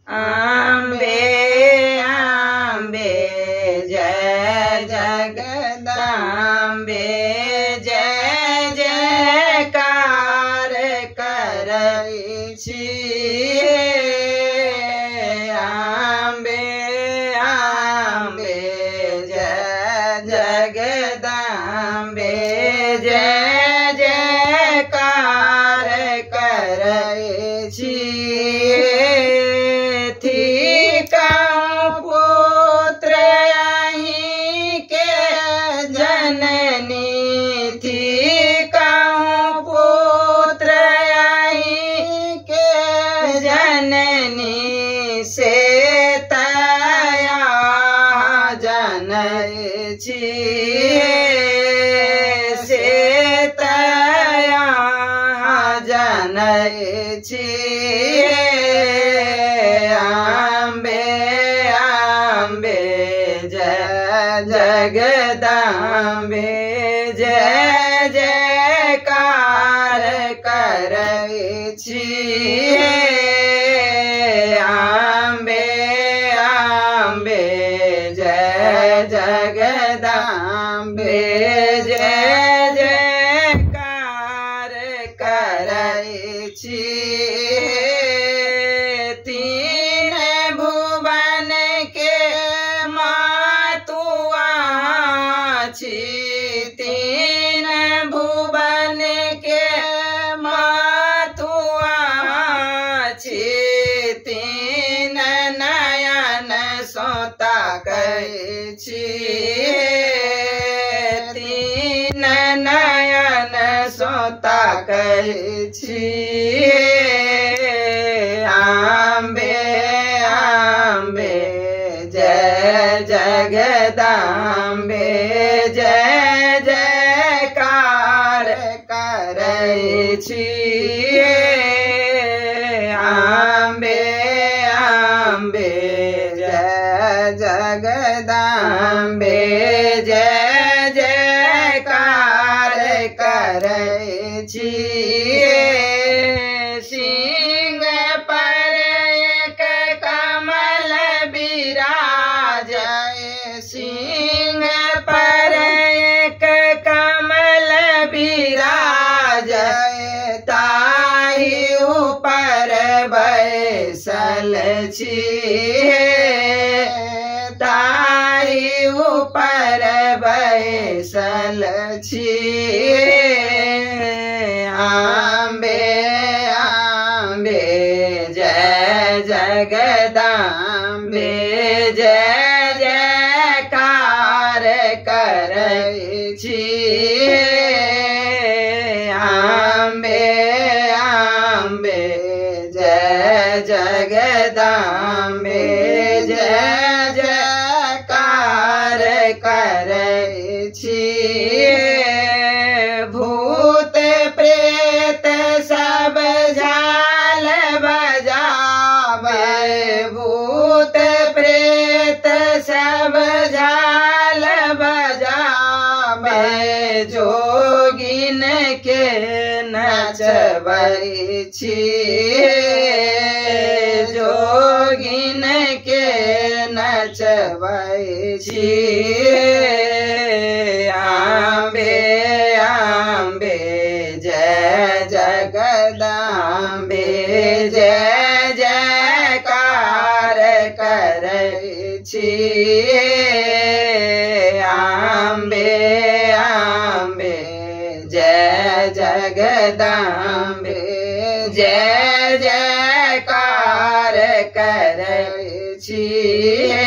अम्बे अम्बे जय जगदम्बे जय जयकार करै छियै अम्बे अम्बे जय जगदम्बे जय जयकार करै छियै पुत्र अहीं के जननी थी कहूँ पुत्र अहीं के जननी से तया जनै छियै से तया जनै छियै अम्बे अम्बे जय जगदम्बे जय जयकार करै छियै अम्बे अम्बे जय जगदम्बे जय जयकार करै छियै तीन भुवन के मातुआ छी तीन नयन सोता कहै छियै तीन नयन सोता कहै छियै अम्बे अम्बे जय जगदम्बे जय जयकार करै छियै अम्बे अम्बे जय जगदम्बे जय जयकार करै छियै सिंह पर एक कमल बिराजै सिंह पर एक कमल बिराजै ताहि ऊपर बैसल छियै ताहि ऊपर बैसल छियै अम्बे अम्बे जय जगदम्बे जय जयकार करै छियै अम्बे अम्बे जय जगदम्बे जय जयकार करै छियै भूत प्रेत सब झाल बजाबै भूत प्रेत सब झाल बजाबै जोगिन के नचबै छियै जोगिन के नचबै छियै अम्बे अम्बे जय जगदम्बे जय जयकार करै छियै अम्बे अम्बे जय जगदम्बे जय जयकार करै छियै